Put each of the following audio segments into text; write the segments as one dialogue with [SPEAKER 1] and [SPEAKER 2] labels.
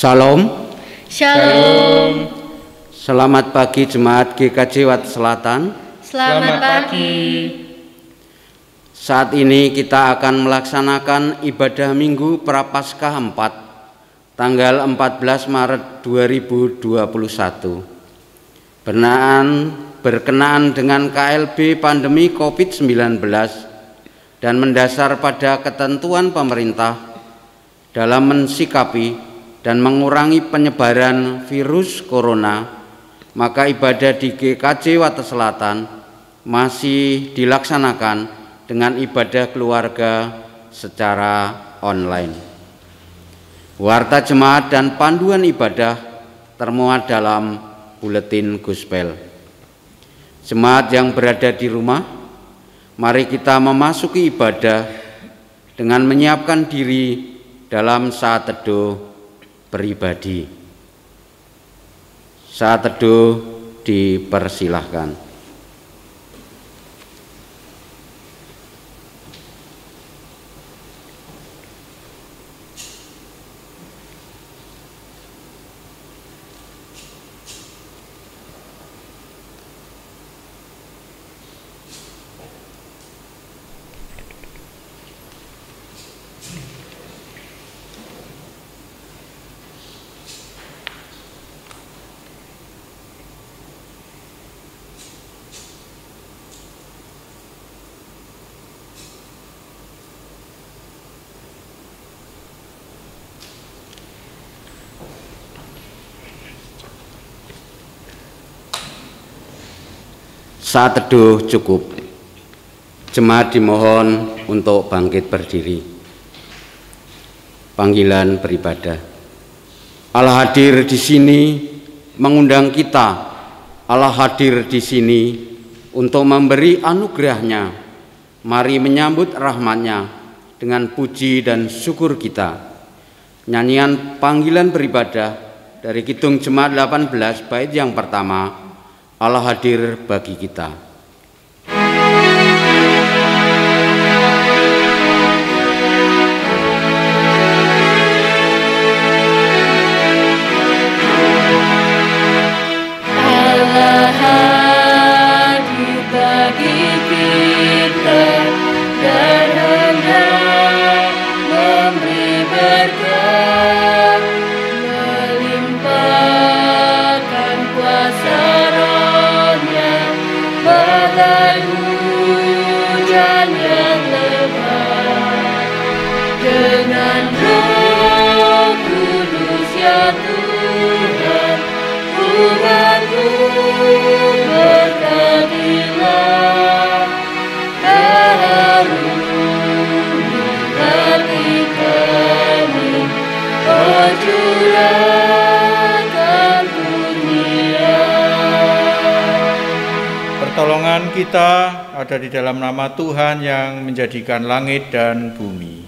[SPEAKER 1] Salam.
[SPEAKER 2] Shalom.
[SPEAKER 1] Selamat pagi Jemaat GKJ Wates Selatan.
[SPEAKER 2] Selamat pagi.
[SPEAKER 1] Saat ini kita akan melaksanakan ibadah Minggu Prapaskah 4 tanggal 14 Maret 2021. Berkenaan dengan KLB pandemi COVID-19 dan mendasar pada ketentuan pemerintah dalam mensikapi dan mengurangi penyebaran virus corona, maka ibadah di GKJ Wates Selatan masih dilaksanakan dengan ibadah keluarga secara online. Warta jemaat dan panduan ibadah termuat dalam buletin gospel. Jemaat yang berada di rumah, mari kita memasuki ibadah dengan menyiapkan diri dalam saat teduh pribadi. Saat teduh dipersilahkan. Saat teduh cukup. Jemaat dimohon untuk bangkit berdiri. Panggilan beribadah. Allah hadir di sini mengundang kita. Allah hadir di sini untuk memberi anugerahnya. Mari menyambut rahmat-Nya dengan puji dan syukur kita. Nyanyian panggilan beribadah dari Kidung Jemaat 18 bait yang pertama. Allah hadir bagi kita.
[SPEAKER 3] Pertolongan kita ada di dalam nama Tuhan yang menjadikan langit dan bumi.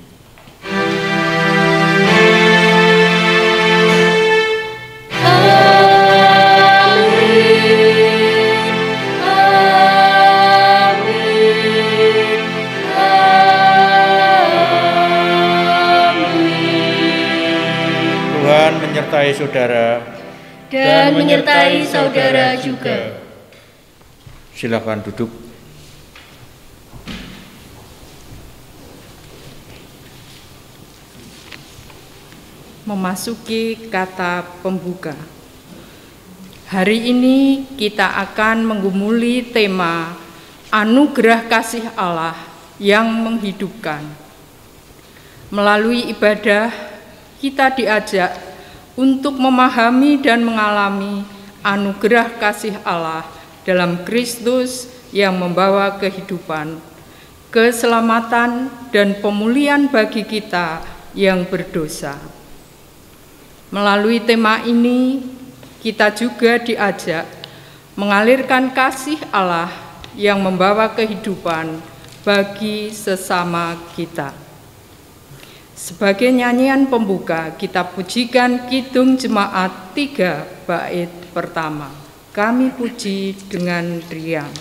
[SPEAKER 3] Tuhan menyertai saudara
[SPEAKER 2] dan menyertai saudara juga.
[SPEAKER 3] Silakan duduk.
[SPEAKER 4] Memasuki kata pembuka. Hari ini kita akan menggumuli tema Anugerah Kasih Allah yang menghidupkan. Melalui ibadah, kita diajak untuk memahami dan mengalami anugerah kasih Allah dalam Kristus yang membawa kehidupan, keselamatan, dan pemulihan bagi kita yang berdosa. Melalui tema ini, kita juga diajak mengalirkan kasih Allah yang membawa kehidupan bagi sesama kita. Sebagai nyanyian pembuka, kita pujikan Kidung Jemaat 3 bait pertama. Kami puji dengan riang.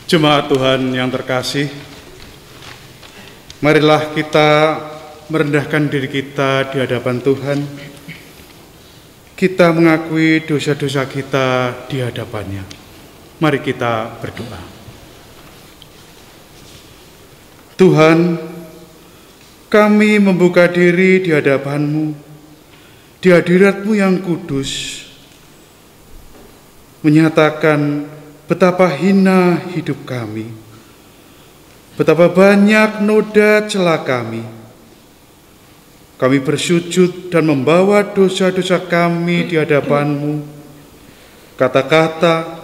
[SPEAKER 5] Jemaat Tuhan yang terkasih, marilah kita merendahkan diri kita di hadapan Tuhan. Kita mengakui dosa-dosa kita di hadapannya. Mari kita berdoa. Tuhan, kami membuka diri di hadapan-Mu, di hadirat-Mu yang kudus, menyatakan betapa hina hidup kami, betapa banyak noda celah kami. Kami bersujud dan membawa dosa-dosa kami di hadapan-Mu. Kata-kata,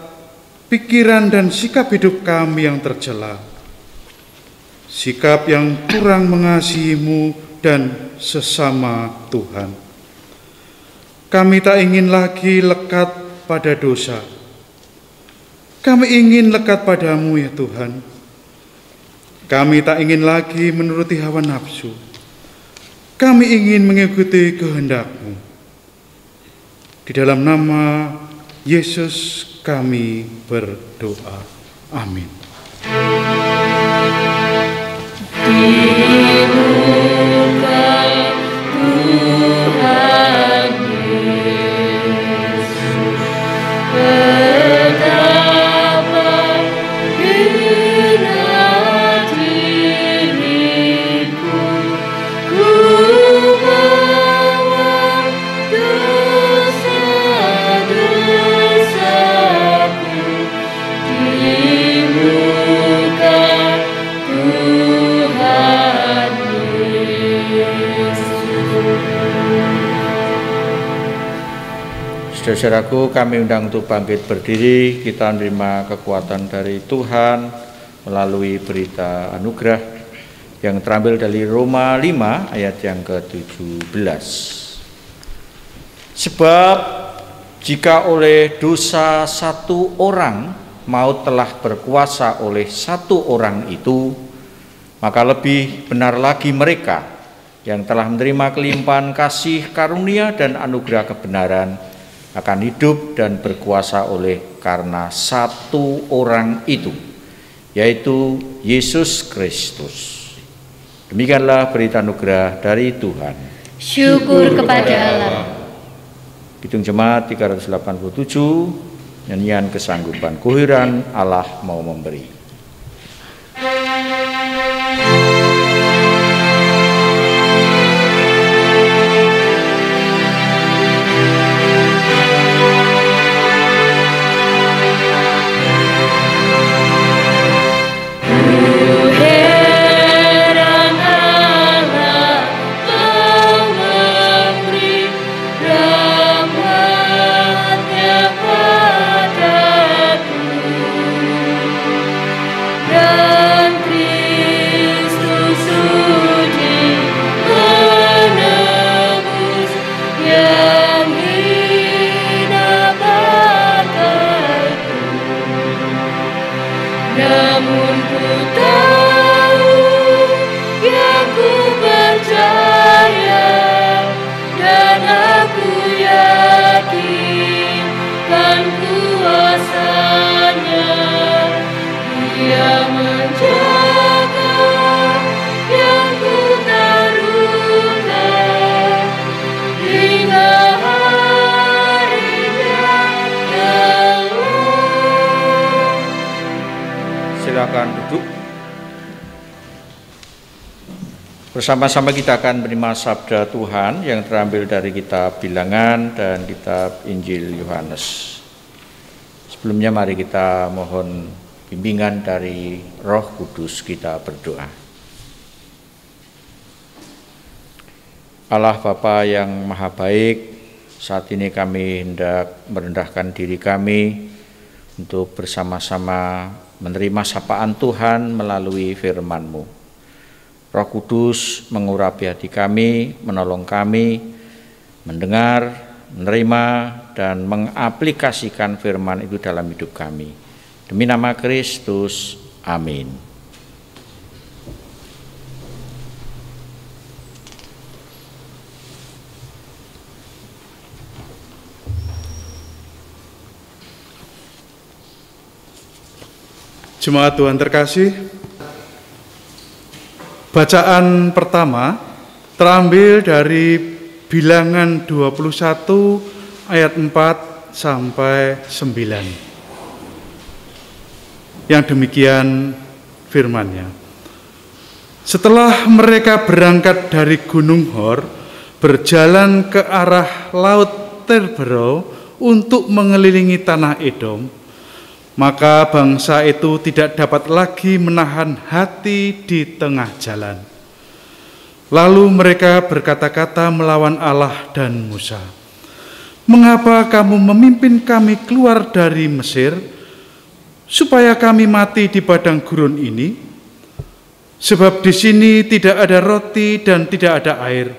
[SPEAKER 5] pikiran dan sikap hidup kami yang tercela, sikap yang kurang mengasihi-Mu dan sesama Tuhan. Kami tak ingin lagi lekat pada dosa. Kami ingin lekat padamu ya Tuhan. Kami tak ingin lagi menuruti hawa nafsu. Kami ingin mengikuti kehendak-Mu. Di dalam nama Yesus kami berdoa. Amin.
[SPEAKER 3] Saudaraku, kami undang untuk bangkit berdiri. Kita menerima kekuatan dari Tuhan melalui berita anugerah yang terambil dari Roma 5 ayat yang ke-17. Sebab jika oleh dosa satu orang maut telah berkuasa oleh satu orang itu, maka lebih benar lagi mereka yang telah menerima kelimpahan kasih karunia dan anugerah kebenaran akan hidup dan berkuasa oleh karena satu orang itu, yaitu Yesus Kristus. Demikianlah berita anugerah dari Tuhan.
[SPEAKER 2] Syukur kepada Allah.
[SPEAKER 3] Kidung Jemaat 387, nyanyian kesanggupan kuhiran Allah mau memberi. Silakan duduk. Bersama-sama kita akan menerima sabda Tuhan yang terambil dari kitab Bilangan dan kitab Injil Yohanes. Sebelumnya mari kita mohon bimbingan dari Roh Kudus, kita berdoa. Allah Bapa yang Maha Baik, saat ini kami hendak merendahkan diri kami untuk bersama-sama menerima sapaan Tuhan melalui firman-Mu. Roh Kudus mengurapi hati kami, menolong kami mendengar, menerima, dan mengaplikasikan firman itu dalam hidup kami. Demi nama Kristus, amin.
[SPEAKER 5] Jemaat Tuhan terkasih, bacaan pertama terambil dari Bilangan 21 ayat 4 sampai 9. Yang demikian firman-Nya. Setelah mereka berangkat dari Gunung Hor, berjalan ke arah Laut Terbero untuk mengelilingi tanah Edom, maka bangsa itu tidak dapat lagi menahan hati di tengah jalan. Lalu mereka berkata-kata melawan Allah dan Musa, "Mengapa kamu memimpin kami keluar dari Mesir, supaya kami mati di padang gurun ini? Sebab di sini tidak ada roti dan tidak ada air,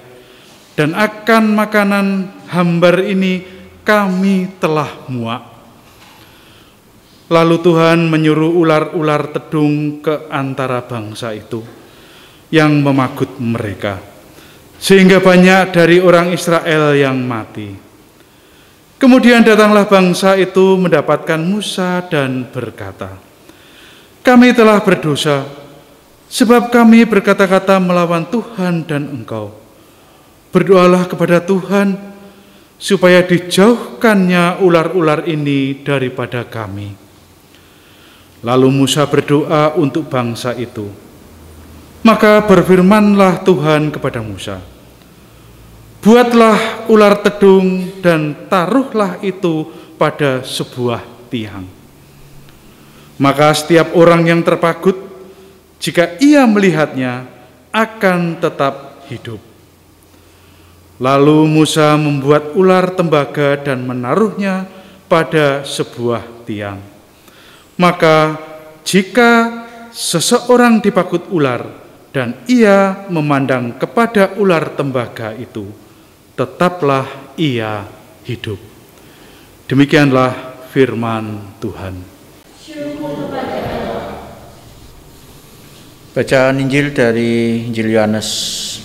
[SPEAKER 5] dan akan makanan hambar ini kami telah muak." Lalu Tuhan menyuruh ular-ular tedung ke antara bangsa itu yang memagut mereka, sehingga banyak dari orang Israel yang mati. Kemudian datanglah bangsa itu mendapatkan Musa dan berkata, "Kami telah berdosa, sebab kami berkata-kata melawan Tuhan dan engkau. Berdoalah kepada Tuhan, supaya dijauhkannya ular-ular ini daripada kami." Lalu Musa berdoa untuk bangsa itu. Maka berfirmanlah Tuhan kepada Musa, "Buatlah ular tedung dan taruhlah itu pada sebuah tiang. Maka setiap orang yang terpagut, jika ia melihatnya, akan tetap hidup." Lalu Musa membuat ular tembaga dan menaruhnya pada sebuah tiang. Maka jika seseorang dipagut ular dan ia memandang kepada ular tembaga itu, tetaplah ia hidup. Demikianlah firman Tuhan.
[SPEAKER 3] Bacaan Injil dari Injil Yohanes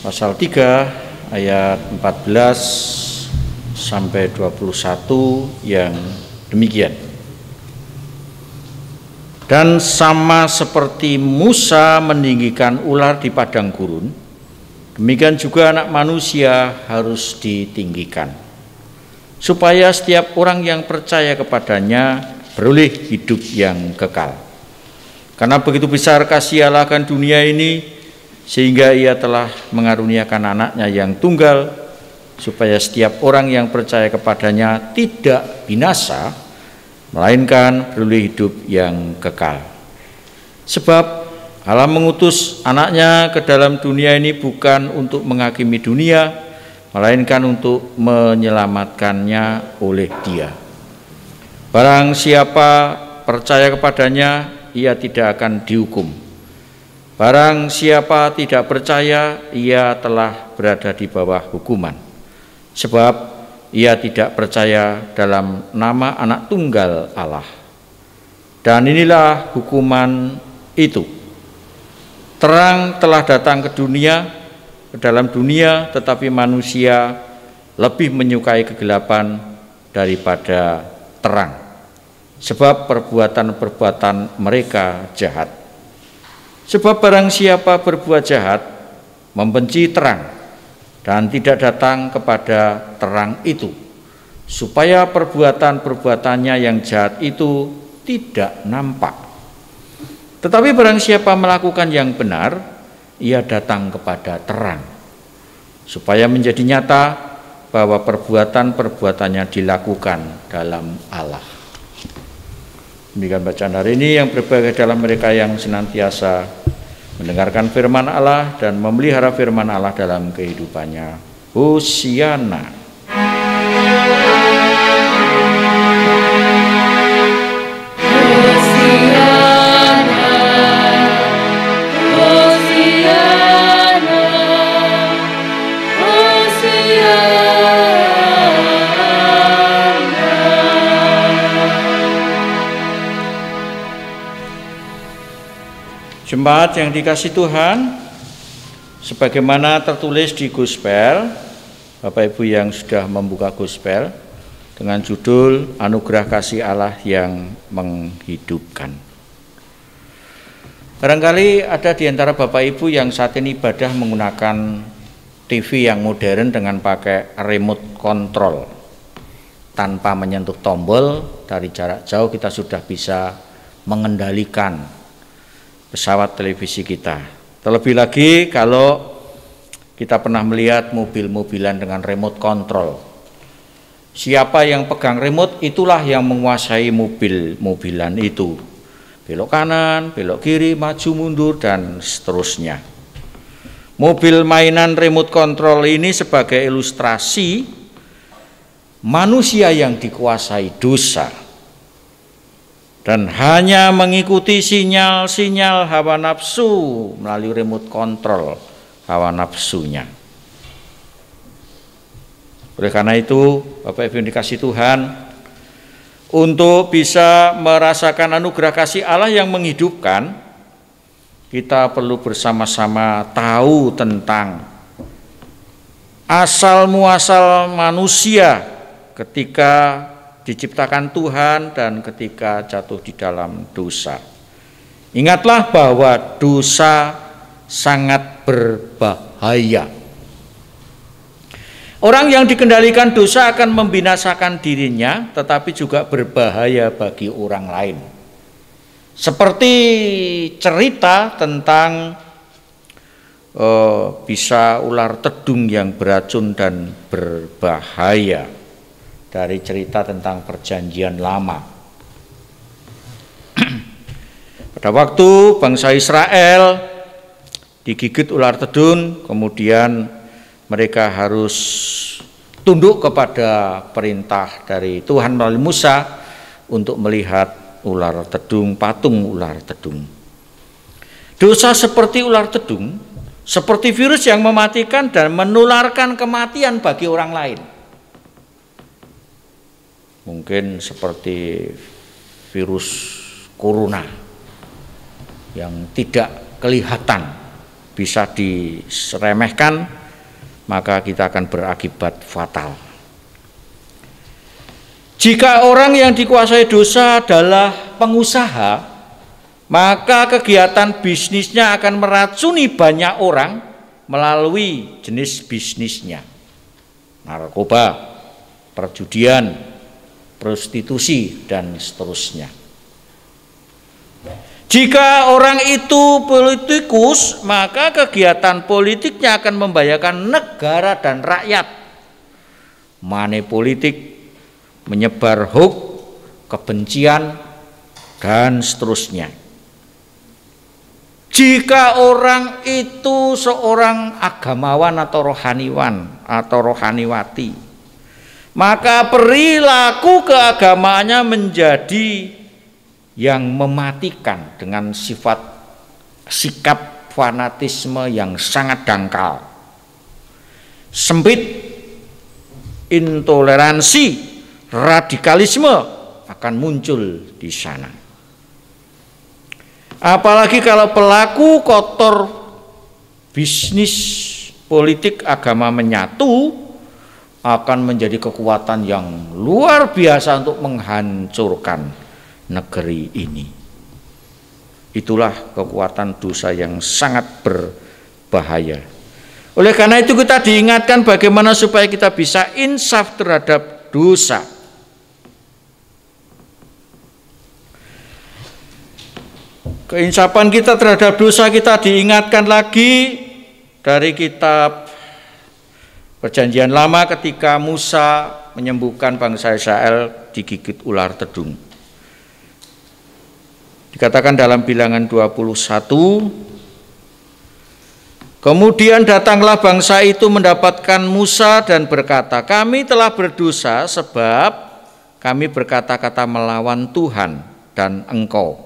[SPEAKER 3] pasal 3 ayat 14 sampai 21 yang demikian. Dan sama seperti Musa meninggikan ular di padang gurun, demikian juga Anak Manusia harus ditinggikan, supaya setiap orang yang percaya kepadanya beroleh hidup yang kekal. Karena begitu besar kasih Allah akan dunia ini, sehingga Ia telah mengaruniakan anaknya yang tunggal, supaya setiap orang yang percaya kepadanya tidak binasa, melainkan beroleh hidup yang kekal. Sebab Allah mengutus anaknya ke dalam dunia ini bukan untuk menghakimi dunia, melainkan untuk menyelamatkannya oleh Dia. Barang siapa percaya kepadanya, ia tidak akan dihukum. Barang siapa tidak percaya, ia telah berada di bawah hukuman. Sebab ia tidak percaya dalam nama Anak Tunggal Allah. Dan inilah hukuman itu. Terang telah datang ke dalam dunia, tetapi manusia lebih menyukai kegelapan daripada terang, sebab perbuatan-perbuatan mereka jahat. Sebab barang siapa berbuat jahat, membenci terang, dan tidak datang kepada terang itu, supaya perbuatan-perbuatannya yang jahat itu tidak nampak. Tetapi barang siapa melakukan yang benar, ia datang kepada terang, supaya menjadi nyata bahwa perbuatan-perbuatannya dilakukan dalam Allah. Demikian bacaan hari ini yang berbahagia dalam mereka yang senantiasa mendengarkan firman Allah dan memelihara firman Allah dalam kehidupannya. Hosiana. Jemaat yang dikasihi Tuhan, sebagaimana tertulis di Gospel, Bapak Ibu yang sudah membuka Gospel dengan judul Anugerah Kasih Allah yang Menghidupkan. Barangkali ada di antara Bapak Ibu yang saat ini ibadah menggunakan TV yang modern dengan pakai remote control. Tanpa menyentuh tombol, dari jarak jauh kita sudah bisa mengendalikan pesawat televisi kita. Terlebih lagi kalau kita pernah melihat mobil-mobilan dengan remote control. Siapa yang pegang remote, itulah yang menguasai mobil-mobilan itu. Belok kanan, belok kiri, maju mundur, dan seterusnya. Mobil mainan remote control ini sebagai ilustrasi manusia yang dikuasai dosa dan hanya mengikuti sinyal-sinyal hawa nafsu melalui remote control hawa nafsunya. Oleh karena itu, Bapak Ibu yang dikasihi Tuhan, untuk bisa merasakan anugerah kasih Allah yang menghidupkan, kita perlu bersama-sama tahu tentang asal muasal manusia ketika diciptakan Tuhan dan ketika jatuh di dalam dosa. Ingatlah bahwa dosa sangat berbahaya. Orang yang dikendalikan dosa akan membinasakan dirinya, tetapi juga berbahaya bagi orang lain. Seperti cerita tentang bisa ular tedung yang beracun dan berbahaya dari cerita tentang Perjanjian Lama. Pada waktu bangsa Israel digigit ular tedung, kemudian mereka harus tunduk kepada perintah dari Tuhan melalui Musa untuk melihat ular tedung, patung ular tedung. Dosa seperti ular tedung, seperti virus yang mematikan dan menularkan kematian bagi orang lain. Mungkin seperti virus corona yang tidak kelihatan, bisa diremehkan, maka kita akan berakibat fatal. Jika orang yang dikuasai dosa adalah pengusaha, maka kegiatan bisnisnya akan meracuni banyak orang melalui jenis bisnisnya. Narkoba, perjudian, prostitusi, dan seterusnya. Jika orang itu politikus, maka kegiatan politiknya akan membahayakan negara dan rakyat. Money politik, menyebar hoax, kebencian, dan seterusnya. Jika orang itu seorang agamawan atau rohaniwan atau rohaniwati, maka perilaku keagamaannya menjadi yang mematikan dengan sikap fanatisme yang sangat dangkal, sempit, intoleransi, radikalisme akan muncul di sana. Apalagi kalau pelaku kotor bisnis politik agama menyatu, akan menjadi kekuatan yang luar biasa untuk menghancurkan negeri ini. Itulah kekuatan dosa yang sangat berbahaya. Oleh karena itu kita diingatkan bagaimana supaya kita bisa insaf terhadap dosa. Keinsafan kita terhadap dosa kita diingatkan lagi dari kitab Perjanjian Lama ketika Musa menyembuhkan bangsa Israel digigit ular tedung. Dikatakan dalam Bilangan 21, kemudian datanglah bangsa itu mendapatkan Musa dan berkata, kami telah berdosa sebab kami berkata-kata melawan Tuhan dan engkau.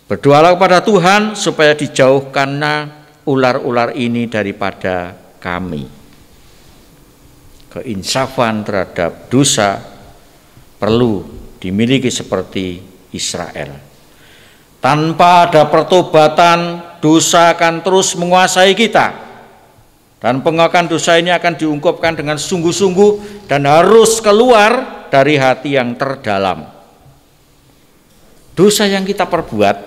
[SPEAKER 3] Berdoalah kepada Tuhan supaya dijauhkannya ular-ular ini daripada kami. Keinsafan terhadap dosa perlu dimiliki seperti Israel. Tanpa ada pertobatan, dosa akan terus menguasai kita. Dan pengakuan dosa ini akan diungkapkan dengan sungguh-sungguh dan harus keluar dari hati yang terdalam. Dosa yang kita perbuat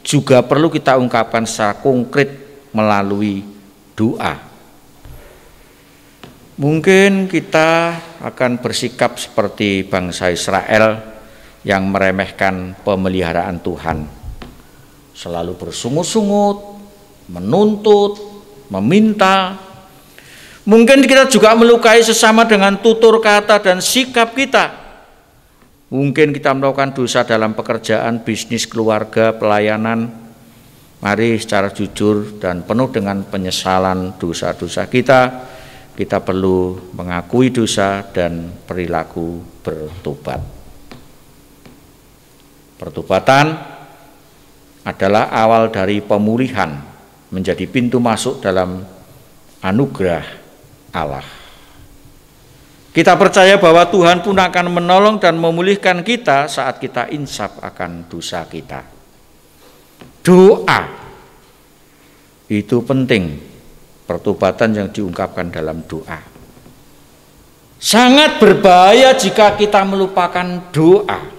[SPEAKER 3] juga perlu kita ungkapkan secara konkret melalui doa. Mungkin kita akan bersikap seperti bangsa Israel yang meremehkan pemeliharaan Tuhan, selalu bersungut-sungut, menuntut, meminta. Mungkin kita juga melukai sesama dengan tutur kata dan sikap kita. Mungkin kita melakukan dosa dalam pekerjaan, bisnis, keluarga, pelayanan. Mari secara jujur dan penuh dengan penyesalan dosa-dosa kita perlu mengakui dosa dan perilaku bertobat. Pertobatan adalah awal dari pemulihan, menjadi pintu masuk dalam anugerah Allah. Kita percaya bahwa Tuhan pun akan menolong dan memulihkan kita saat kita insaf akan dosa kita. Doa itu penting, pertobatan yang diungkapkan dalam doa. Sangat berbahaya jika kita melupakan doa.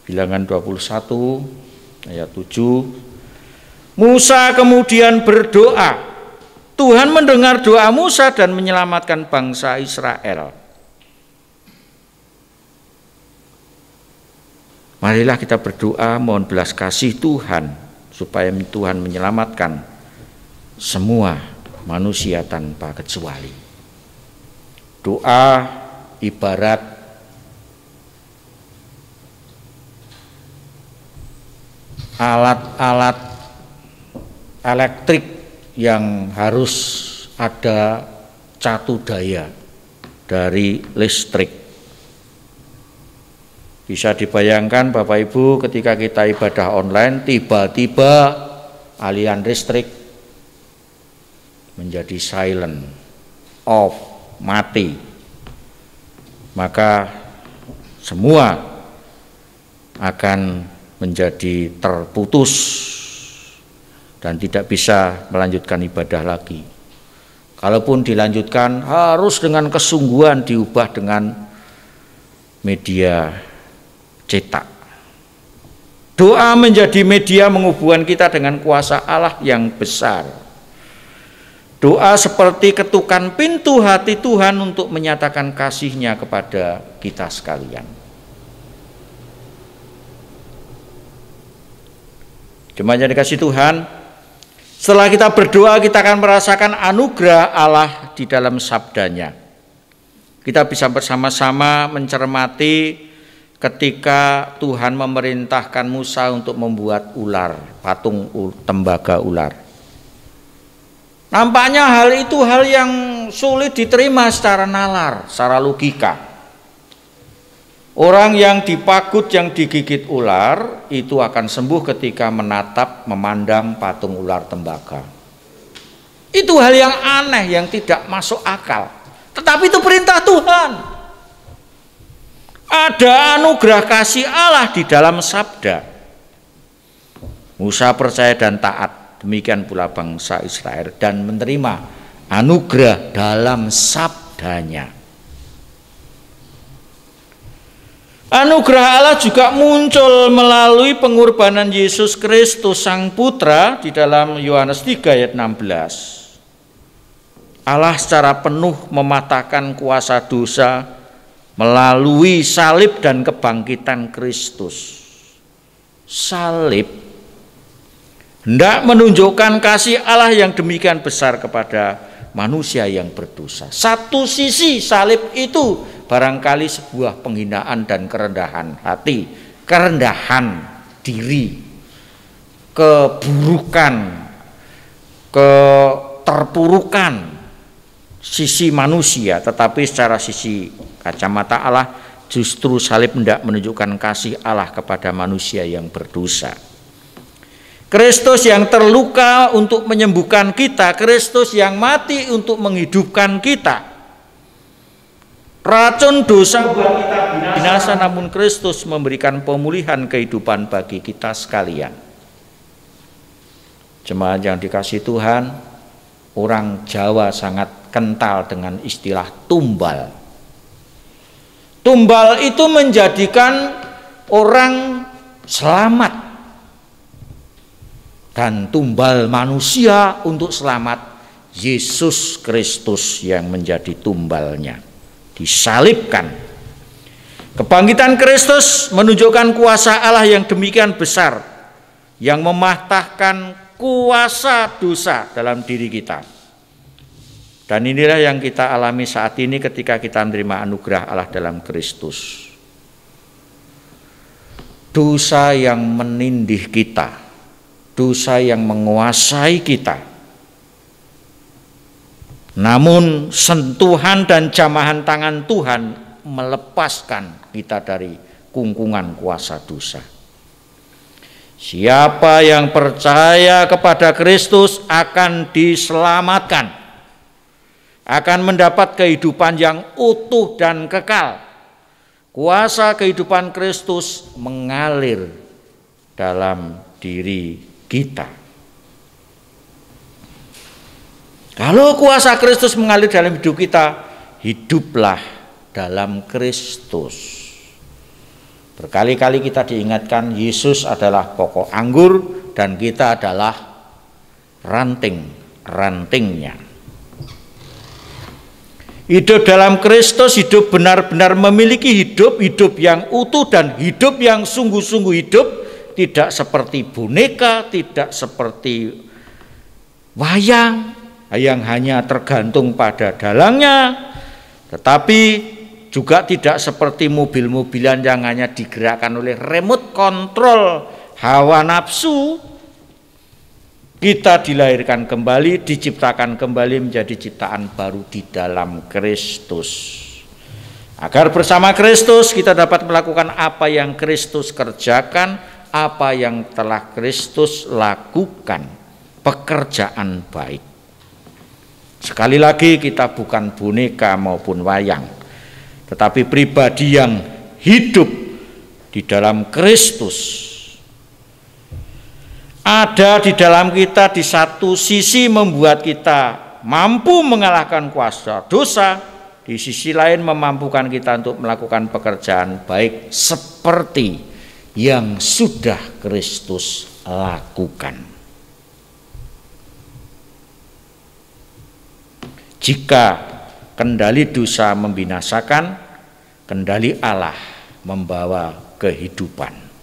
[SPEAKER 3] Bilangan 21 ayat 7. Musa kemudian berdoa. Tuhan mendengar doa Musa dan menyelamatkan bangsa Israel. Marilah kita berdoa mohon belas kasih Tuhan supaya Tuhan menyelamatkan semua manusia tanpa kecuali. Doa ibarat alat-alat elektrik yang harus ada catu daya dari listrik. Bisa dibayangkan Bapak Ibu ketika kita ibadah online tiba-tiba aliran listrik menjadi silent, off, mati. Maka semua akan menjadi terputus dan tidak bisa melanjutkan ibadah lagi. Kalaupun dilanjutkan harus dengan kesungguhan diubah dengan media cetak. Doa menjadi media menghubungkan kita dengan kuasa Allah yang besar. Doa seperti ketukan pintu hati Tuhan untuk menyatakan kasih-Nya kepada kita sekalian. Jemaat yang dikasihi Tuhan, setelah kita berdoa, kita akan merasakan anugerah Allah di dalam sabdanya. Kita bisa bersama-sama mencermati ketika Tuhan memerintahkan Musa untuk membuat ular, patung tembaga ular. Nampaknya hal itu hal yang sulit diterima secara nalar, secara logika. Orang yang dipagut, yang digigit ular itu akan sembuh ketika menatap, memandang patung ular tembaga. Itu hal yang aneh, yang tidak masuk akal. Tetapi itu perintah Tuhan. Ada anugerah kasih Allah di dalam sabda. Musa percaya dan taat, demikian pula bangsa Israel, dan menerima anugerah dalam sabdanya. Anugerah Allah juga muncul melalui pengorbanan Yesus Kristus Sang Putra di dalam Yohanes 3 ayat 16. Allah secara penuh mematahkan kuasa dosa melalui salib dan kebangkitan Kristus. Salib hendak menunjukkan kasih Allah yang demikian besar kepada manusia yang berdosa. Satu sisi salib itu barangkali sebuah penghinaan dan kerendahan hati, kerendahan diri, keburukan, keterpurukan sisi manusia, tetapi secara sisi kacamata Allah justru salib hendak menunjukkan kasih Allah kepada manusia yang berdosa. Kristus yang terluka untuk menyembuhkan kita, Kristus yang mati untuk menghidupkan kita. Racun dosa buat kita binasa, namun Kristus memberikan pemulihan kehidupan bagi kita sekalian. Jemaat yang dikasihi Tuhan, orang Jawa sangat kental dengan istilah tumbal. Tumbal itu menjadikan orang selamat dan tumbal manusia untuk selamat, Yesus Kristus yang menjadi tumbalnya, disalibkan. Kebangkitan Kristus menunjukkan kuasa Allah yang demikian besar, yang mematahkan kuasa dosa dalam diri kita. Dan inilah yang kita alami saat ini ketika kita menerima anugerah Allah dalam Kristus. Dosa yang menindih kita, dosa yang menguasai kita, namun sentuhan dan jamahan tangan Tuhan melepaskan kita dari kungkungan kuasa dosa. Siapa yang percaya kepada Kristus akan diselamatkan, akan mendapat kehidupan yang utuh dan kekal. Kuasa kehidupan Kristus mengalir dalam diri kita. Kalau kuasa Kristus mengalir dalam hidup kita, hiduplah dalam Kristus. Berkali-kali kita diingatkan Yesus adalah pokok anggur dan kita adalah ranting-rantingnya. Hidup dalam Kristus, hidup benar-benar memiliki hidup yang utuh dan hidup yang sungguh-sungguh hidup, tidak seperti boneka, tidak seperti wayang yang hanya tergantung pada dalangnya, tetapi juga tidak seperti mobil-mobilan yang hanya digerakkan oleh remote control hawa nafsu. Kita dilahirkan kembali, diciptakan kembali menjadi ciptaan baru di dalam Kristus. Agar bersama Kristus kita dapat melakukan apa yang Kristus kerjakan, apa yang telah Kristus lakukan, pekerjaan baik. Sekali lagi, kita bukan boneka maupun wayang, tetapi pribadi yang hidup di dalam Kristus. Ada di dalam kita, di satu sisi membuat kita mampu mengalahkan kuasa dosa, di sisi lain memampukan kita untuk melakukan pekerjaan baik seperti yang sudah Kristus lakukan. Jika kendali dosa membinasakan, kendali Allah membawa kehidupan.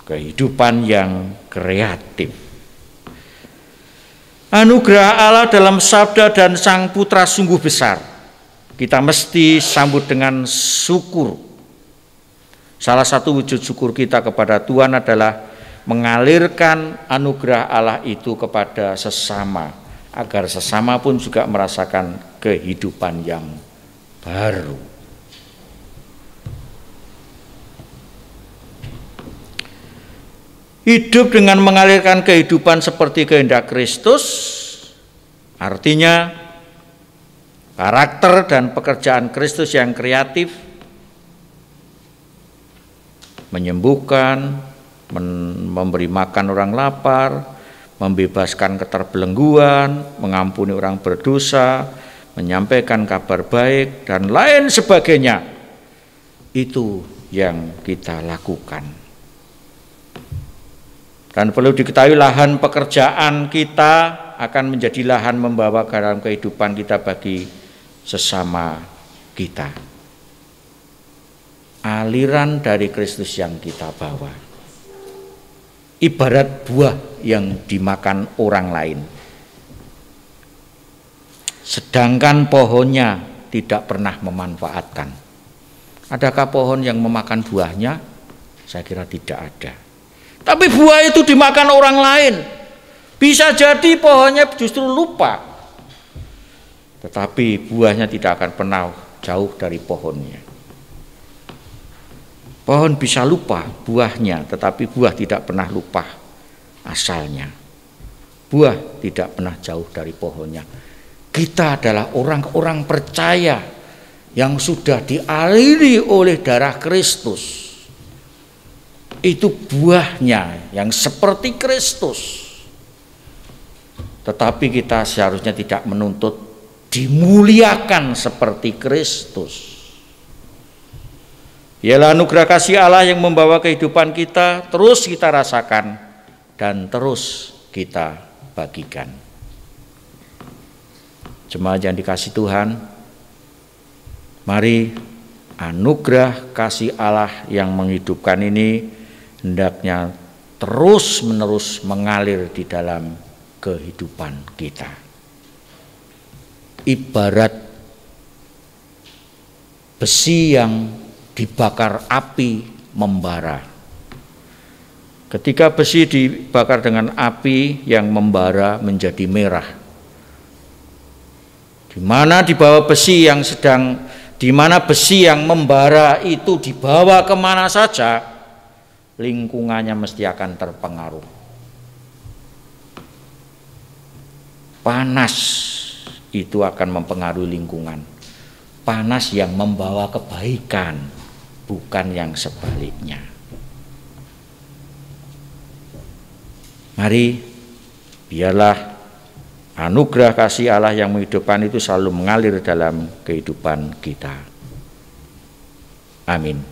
[SPEAKER 3] Kehidupan yang kreatif. Anugerah Allah dalam sabda dan Sang Putra sungguh besar. Kita mesti sambut dengan syukur. Salah satu wujud syukur kita kepada Tuhan adalah mengalirkan anugerah Allah itu kepada sesama, agar sesama pun juga merasakan kehidupan yang baru. Hidup dengan mengalirkan kehidupan seperti kehendak Kristus, artinya karakter dan pekerjaan Kristus yang kreatif, menyembuhkan, memberi makan orang lapar, membebaskan keterbelengguan, mengampuni orang berdosa, menyampaikan kabar baik, dan lain sebagainya. Itu yang kita lakukan. Dan perlu diketahui, lahan pekerjaan kita akan menjadi lahan membawa dalam kehidupan kita bagi sesama kita. Aliran dari Kristus yang kita bawa, ibarat buah yang dimakan orang lain, sedangkan pohonnya tidak pernah memanfaatkan. Adakah pohon yang memakan buahnya? Saya kira tidak ada. Tapi buah itu dimakan orang lain. Bisa jadi pohonnya justru lupa, tetapi buahnya tidak akan pernah jauh dari pohonnya. Pohon bisa lupa buahnya, tetapi buah tidak pernah lupa asalnya. Buah tidak pernah jauh dari pohonnya. Kita adalah orang-orang percaya yang sudah dialiri oleh darah Kristus. Itu buahnya yang seperti Kristus. Tetapi kita seharusnya tidak menuntut dimuliakan seperti Kristus. Biarlah anugerah kasih Allah yang membawa kehidupan kita terus kita rasakan dan terus kita bagikan. Jemaat yang dikasihi Tuhan, mari anugerah kasih Allah yang menghidupkan ini hendaknya terus-menerus mengalir di dalam kehidupan kita. Ibarat besi yang dibakar api membara. Ketika besi dibakar dengan api yang membara menjadi merah, di mana besi yang membara itu dibawa kemana saja, lingkungannya mesti akan terpengaruh. Panas itu akan mempengaruhi lingkungan. Panas yang membawa kebaikan, bukan yang sebaliknya. Mari, biarlah anugerah kasih Allah yang menghidupkan itu selalu mengalir dalam kehidupan kita. Amin.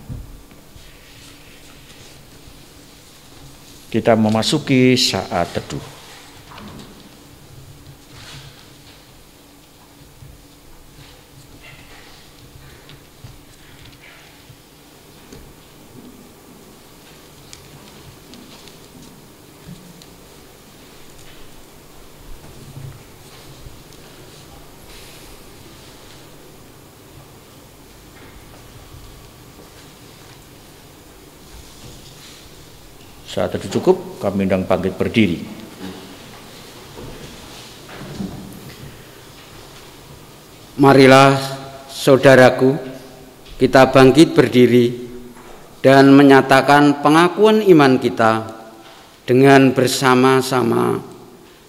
[SPEAKER 3] Kita memasuki saat teduh. Saat teduh cukup, kami undang bangkit berdiri.
[SPEAKER 1] Marilah saudaraku, kita bangkit berdiri dan menyatakan pengakuan iman kita dengan bersama-sama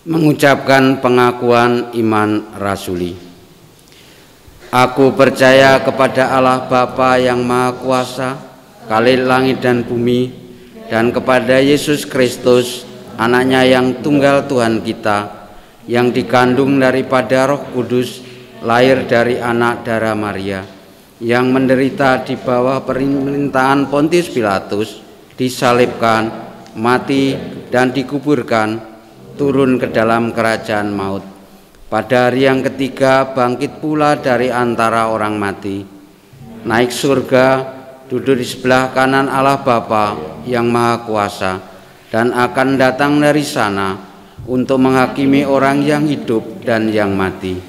[SPEAKER 1] mengucapkan pengakuan iman rasuli. Aku percaya kepada Allah Bapa yang Maha Kuasa, Khalil langit dan bumi, dan kepada Yesus Kristus, anaknya yang tunggal Tuhan kita, yang dikandung daripada Roh Kudus, lahir dari anak darah Maria, yang menderita di bawah pemerintahan Pontius Pilatus, disalibkan, mati, dan dikuburkan, turun ke dalam kerajaan maut. Pada hari yang ketiga bangkit pula dari antara orang mati, naik surga, duduk di sebelah kanan Allah Bapa yang Maha Kuasa, dan akan datang dari sana untuk menghakimi orang yang hidup dan yang mati.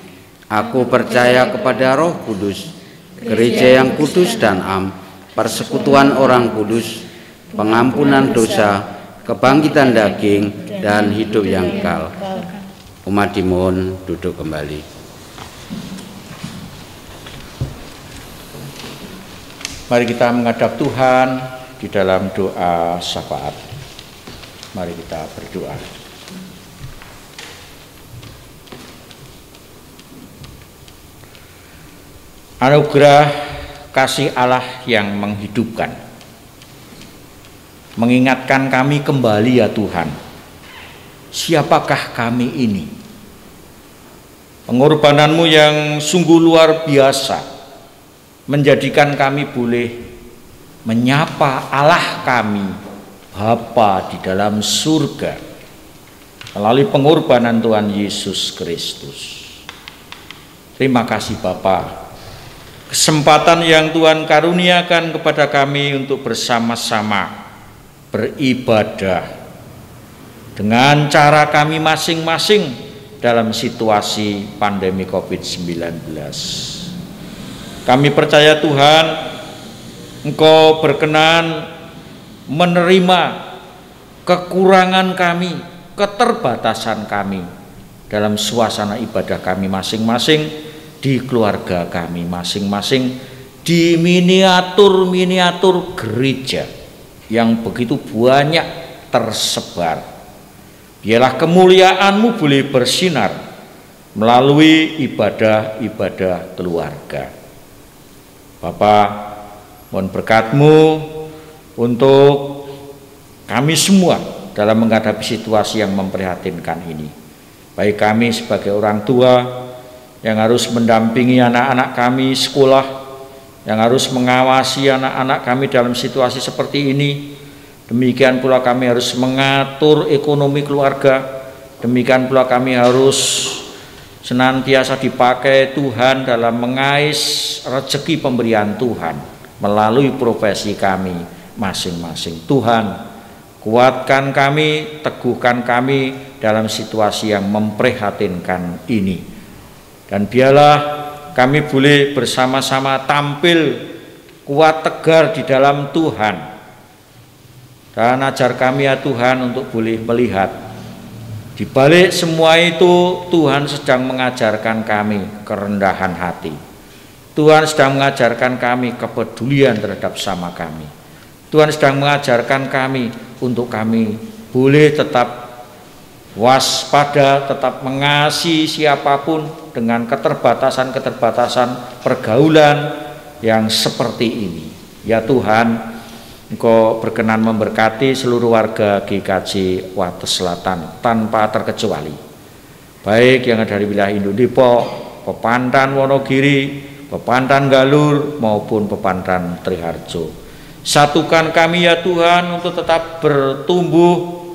[SPEAKER 1] Aku percaya kepada Roh Kudus, gereja yang kudus dan am, persekutuan orang kudus, pengampunan dosa, kebangkitan daging, dan hidup yang kekal. Umat dimohon duduk kembali.
[SPEAKER 3] Mari kita menghadap Tuhan di dalam doa syafaat. Mari kita berdoa. Anugerah kasih Allah yang menghidupkan, mengingatkan kami kembali ya Tuhan, siapakah kami ini? Pengorbananmu yang sungguh luar biasa menjadikan kami boleh menyapa Allah kami, Bapa di dalam surga, melalui pengorbanan Tuhan Yesus Kristus. Terima kasih Bapa, kesempatan yang Tuhan karuniakan kepada kami untuk bersama-sama beribadah dengan cara kami masing-masing dalam situasi pandemi COVID-19. Kami percaya Tuhan, Engkau berkenan menerima kekurangan kami, keterbatasan kami dalam suasana ibadah kami masing-masing, di keluarga kami masing-masing, di miniatur-miniatur gereja yang begitu banyak tersebar. Biarlah kemuliaan-Mu boleh bersinar melalui ibadah-ibadah keluarga. Bapa, mohon berkat-Mu untuk kami semua dalam menghadapi situasi yang memprihatinkan ini. Baik kami sebagai orang tua yang harus mendampingi anak-anak kami sekolah, yang harus mengawasi anak-anak kami dalam situasi seperti ini. Demikian pula kami harus mengatur ekonomi keluarga. Demikian pula kami harus senantiasa dipakai Tuhan dalam mengais rezeki pemberian Tuhan melalui profesi kami masing-masing. Tuhan, kuatkan kami, teguhkan kami dalam situasi yang memprihatinkan ini. Dan biarlah kami boleh bersama-sama tampil kuat tegar di dalam Tuhan. Dan ajar kami ya Tuhan untuk boleh melihat di balik semua itu Tuhan sedang mengajarkan kami kerendahan hati. Tuhan sedang mengajarkan kami kepedulian terhadap sama kami. Tuhan sedang mengajarkan kami untuk kami boleh tetap waspada, tetap mengasihi siapapun dengan keterbatasan-keterbatasan pergaulan yang seperti ini. Ya Tuhan, Engkau berkenan memberkati seluruh warga GKJ Wates Selatan tanpa terkecuali, baik yang ada di wilayah Indodipo, Pepandan Wonogiri, Pepandan Galur maupun Pepandan Triharjo. Satukan kami ya Tuhan untuk tetap bertumbuh,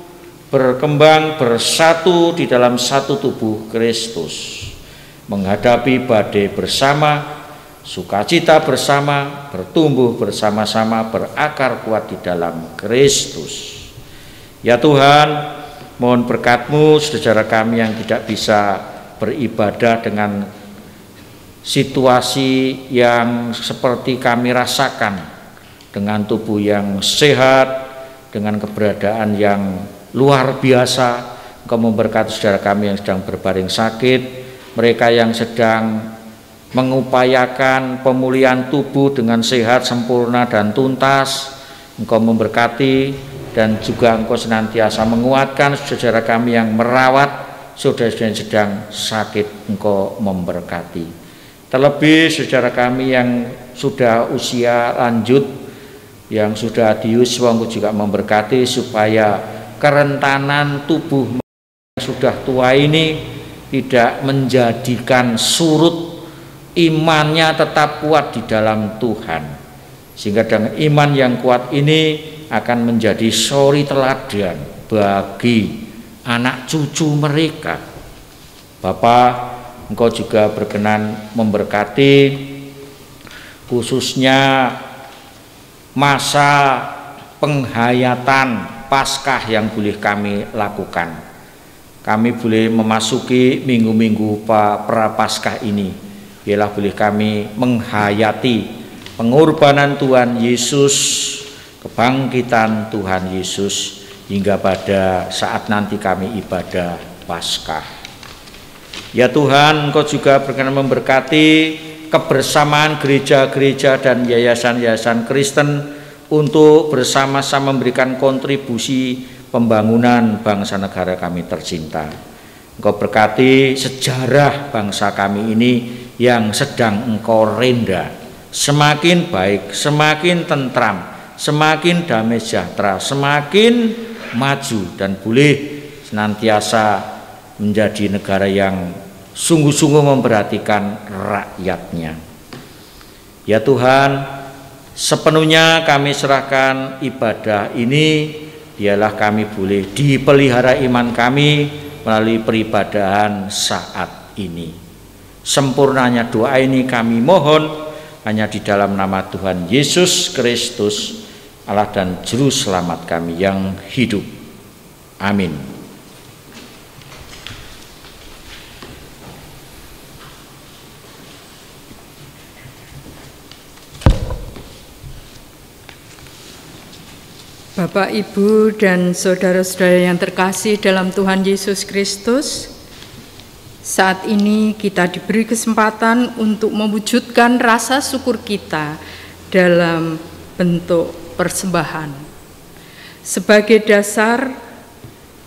[SPEAKER 3] berkembang, bersatu di dalam satu tubuh Kristus, menghadapi badai bersama, sukacita bersama, bertumbuh bersama-sama, berakar kuat di dalam Kristus. Ya Tuhan, mohon berkat-Mu saudara kami yang tidak bisa beribadah dengan situasi yang seperti kami rasakan, dengan tubuh yang sehat, dengan keberadaan yang luar biasa. Engkau memberkati saudara kami yang sedang berbaring sakit, mereka yang sedang mengupayakan pemulihan tubuh dengan sehat, sempurna dan tuntas. Engkau memberkati dan juga Engkau senantiasa menguatkan saudara kami yang merawat saudara-saudara yang sedang sakit. Engkau memberkati. Terlebih saudara kami yang sudah usia lanjut, yang sudah adius, Engkau juga memberkati supaya kerentanan tubuh yang sudah tua ini tidak menjadikan surut imannya, tetap kuat di dalam Tuhan, sehingga dengan iman yang kuat ini akan menjadi suri teladan bagi anak cucu mereka. Bapa, Engkau juga berkenan memberkati khususnya masa penghayatan Paskah yang boleh kami lakukan. Kami boleh memasuki minggu-minggu pra-Paskah ini. Biarlah boleh kami menghayati pengorbanan Tuhan Yesus, kebangkitan Tuhan Yesus, hingga pada saat nanti kami ibadah Paskah. Ya Tuhan, Engkau juga berkenan memberkati kebersamaan gereja-gereja dan yayasan-yayasan Kristen untuk bersama-sama memberikan kontribusi pembangunan bangsa negara kami tercinta. Engkau berkati sejarah bangsa kami ini yang sedang Engkau renda, semakin baik, semakin tentram, semakin damai sejahtera, semakin maju, dan boleh senantiasa menjadi negara yang sungguh-sungguh memperhatikan rakyatnya. Ya Tuhan, sepenuhnya kami serahkan ibadah ini, biarlah kami boleh dipelihara iman kami melalui peribadahan saat ini. Sempurnanya doa ini kami mohon hanya di dalam nama Tuhan Yesus Kristus, Allah dan Juru Selamat kami yang hidup. Amin.
[SPEAKER 4] Bapak, Ibu, dan saudara-saudara yang terkasih dalam Tuhan Yesus Kristus, saat ini kita diberi kesempatan untuk mewujudkan rasa syukur kita dalam bentuk persembahan. Sebagai dasar,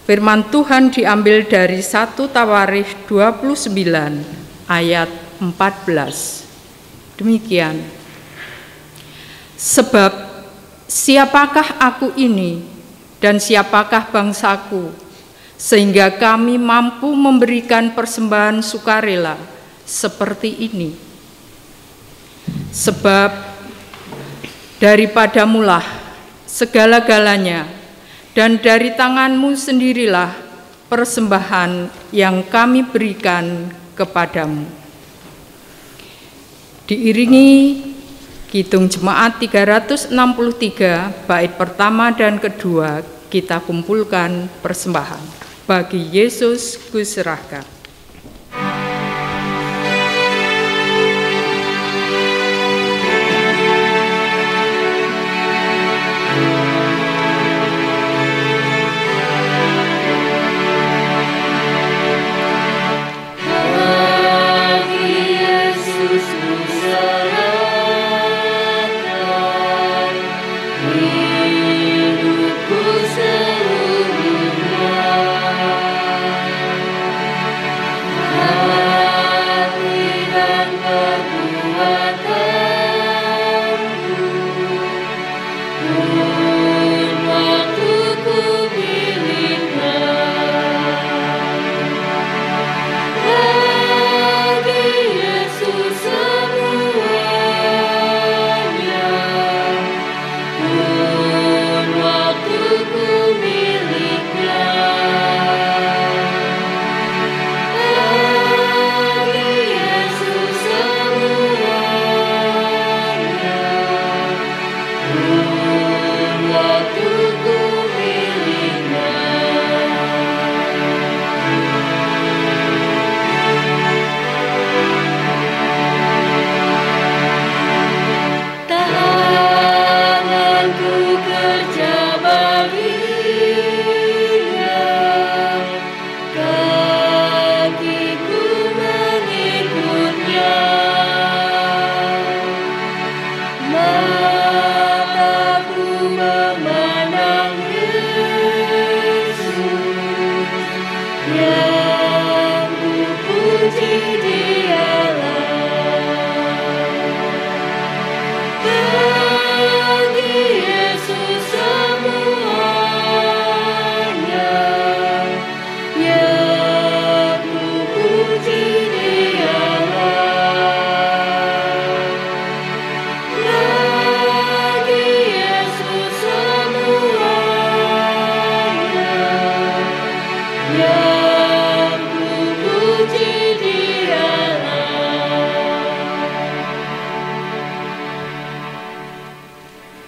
[SPEAKER 4] firman Tuhan diambil dari 1 Tawarikh 29 ayat 14. Demikian. Sebab siapakah aku ini dan siapakah bangsaku, sehingga kami mampu memberikan persembahan sukarela seperti ini. Sebab Daripadamulah segala-galanya, dan dari tangan-Mu sendirilah persembahan yang kami berikan kepadamu. Diiringi Kidung Jemaat 363, bait pertama dan kedua, kita kumpulkan persembahan. Bagi Yesus kuserahkan.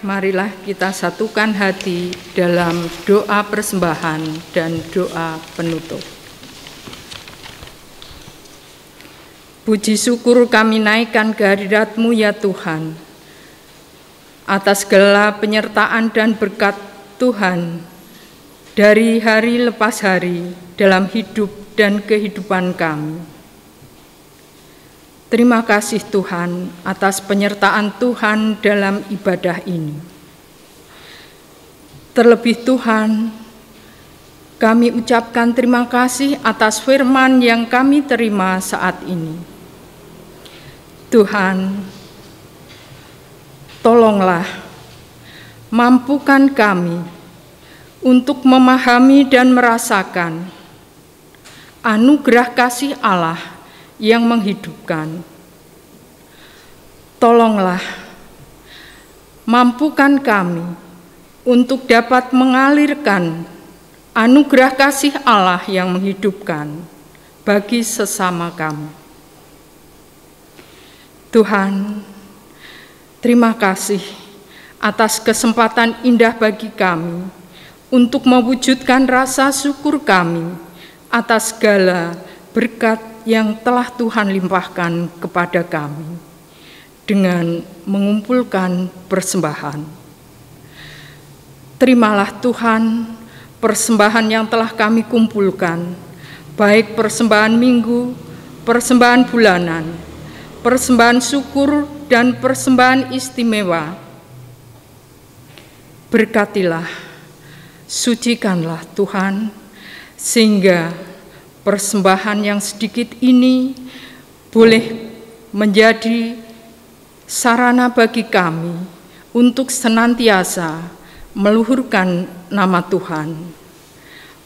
[SPEAKER 4] Marilah kita satukan hati dalam doa persembahan dan doa penutup. Puji syukur kami naikkan kehadirat-Mu ya Tuhan, atas segala penyertaan dan berkat Tuhan dari hari lepas hari dalam hidup dan kehidupan kami. Terima kasih Tuhan atas penyertaan Tuhan dalam ibadah ini. Terlebih Tuhan, kami ucapkan terima kasih atas firman yang kami terima saat ini. Tuhan, tolonglah mampukan kami untuk memahami dan merasakan anugerah kasih Allah yang menghidupkan. Tolonglah mampukan kami untuk dapat mengalirkan anugerah kasih Allah yang menghidupkan bagi sesama kami. Tuhan, terima kasih atas kesempatan indah bagi kami untuk mewujudkan rasa syukur kami atas segala berkat yang telah Tuhan limpahkan kepada kami dengan mengumpulkan persembahan. Terimalah Tuhan persembahan yang telah kami kumpulkan, baik persembahan minggu, persembahan bulanan, persembahan syukur, dan persembahan istimewa. Berkatilah, sucikanlah Tuhan, sehingga persembahan yang sedikit ini boleh menjadi sarana bagi kami untuk senantiasa meluhurkan nama Tuhan,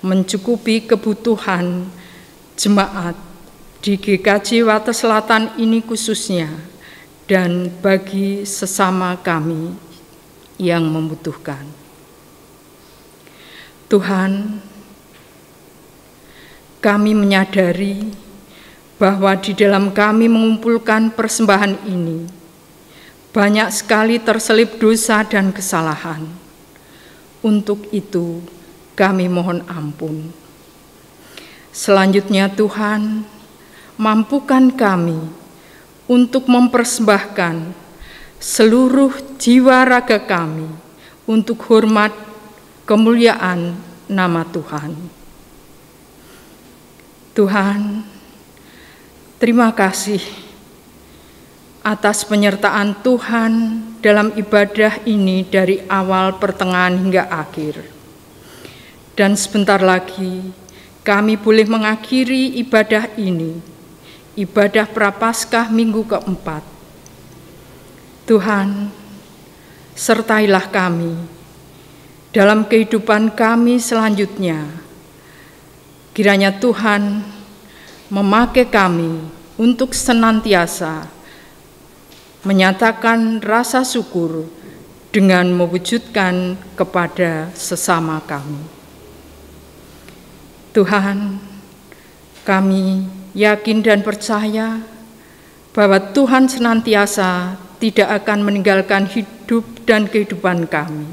[SPEAKER 4] mencukupi kebutuhan jemaat di GKJ Wates Selatan ini khususnya, dan bagi sesama kami yang membutuhkan. Tuhan, kami menyadari bahwa di dalam kami mengumpulkan persembahan ini, banyak sekali terselip dosa dan kesalahan. Untuk itu, kami mohon ampun. Selanjutnya Tuhan, mampukan kami untuk mempersembahkan seluruh jiwa raga kami untuk hormat kemuliaan nama Tuhan. Tuhan, terima kasih atas penyertaan Tuhan dalam ibadah ini dari awal, pertengahan, hingga akhir. Dan sebentar lagi kami boleh mengakhiri ibadah ini, ibadah Prapaskah minggu keempat. Tuhan, sertailah kami dalam kehidupan kami selanjutnya. Kiranya Tuhan memakai kami untuk senantiasa menyatakan rasa syukur dengan mewujudkan kepada sesama kami. Tuhan, kami yakin dan percaya bahwa Tuhan senantiasa tidak akan meninggalkan hidup dan kehidupan kami.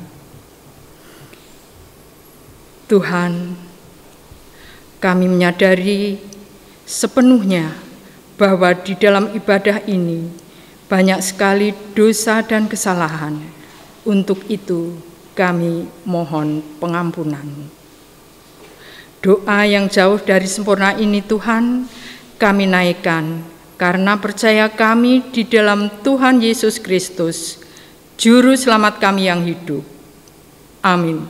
[SPEAKER 4] Tuhan, kami menyadari sepenuhnya bahwa di dalam ibadah ini banyak sekali dosa dan kesalahan. Untuk itu kami mohon pengampunan. Doa yang jauh dari sempurna ini Tuhan kami naikkan karena percaya kami di dalam Tuhan Yesus Kristus, Juru Selamat kami yang hidup. Amin.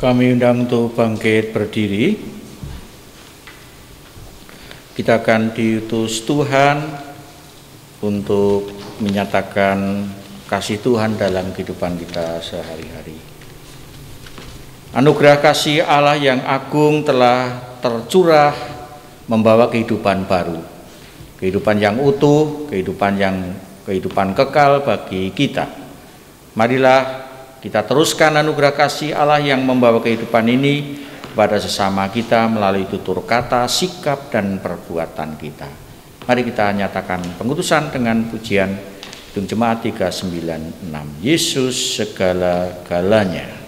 [SPEAKER 3] Kami undang untuk bangkit berdiri. Kita akan diutus Tuhan untuk menyatakan kasih Tuhan dalam kehidupan kita sehari-hari. Anugerah kasih Allah yang agung telah tercurah membawa kehidupan baru, kehidupan yang utuh, kehidupan kekal bagi kita. Marilah kita teruskan anugerah kasih Allah yang membawa kehidupan ini kepada sesama kita melalui tutur kata, sikap, dan perbuatan kita. Mari kita nyatakan pengutusan dengan pujian Kidung Jemaat 396, Yesus segala-galanya.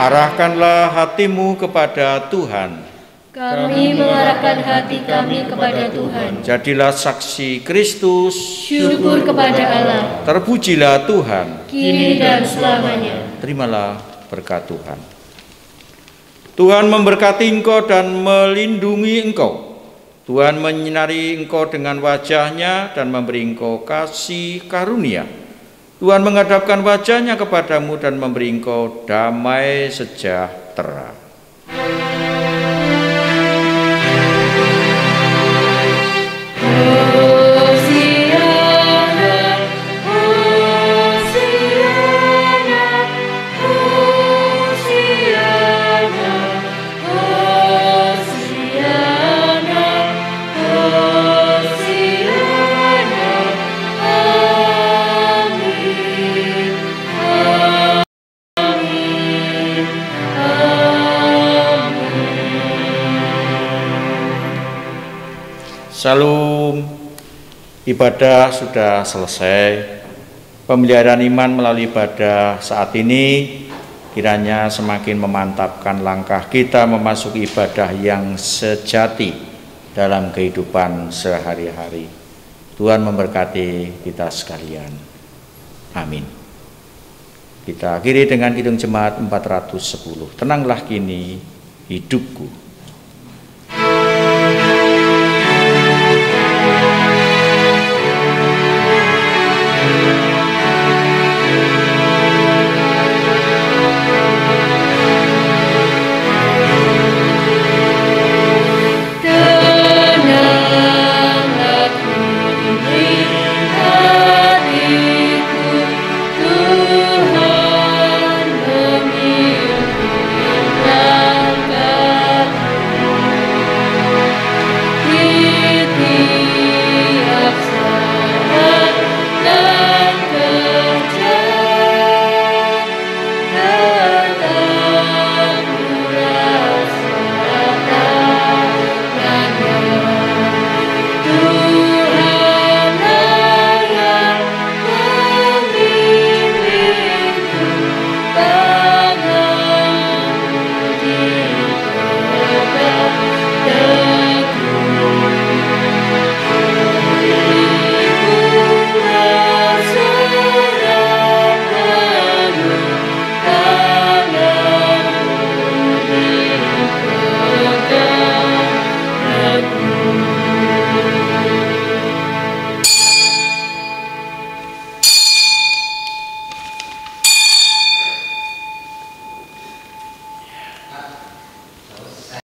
[SPEAKER 3] Arahkanlah hatimu kepada Tuhan.
[SPEAKER 2] Kami mengarahkan hati kami kepada Tuhan.
[SPEAKER 3] Jadilah saksi Kristus.
[SPEAKER 2] Syukur kepada Allah.
[SPEAKER 3] Terpujilah Tuhan.
[SPEAKER 2] Kini dan selamanya.
[SPEAKER 3] Terimalah berkat Tuhan. Tuhan memberkati engkau dan melindungi engkau. Tuhan menyinari engkau dengan wajah-Nya dan memberi engkau kasih karunia. Tuhan menghadapkan wajah-Nya kepadamu dan memberi engkau damai sejahtera.
[SPEAKER 2] Amin.
[SPEAKER 3] Salam. Ibadah sudah selesai. Pemeliharaan iman melalui ibadah saat ini kiranya semakin memantapkan langkah kita memasuki ibadah yang sejati dalam kehidupan sehari-hari. Tuhan memberkati kita sekalian. Amin. Kita akhiri dengan Kidung Jemaat 410. Tenanglah kini hidupku.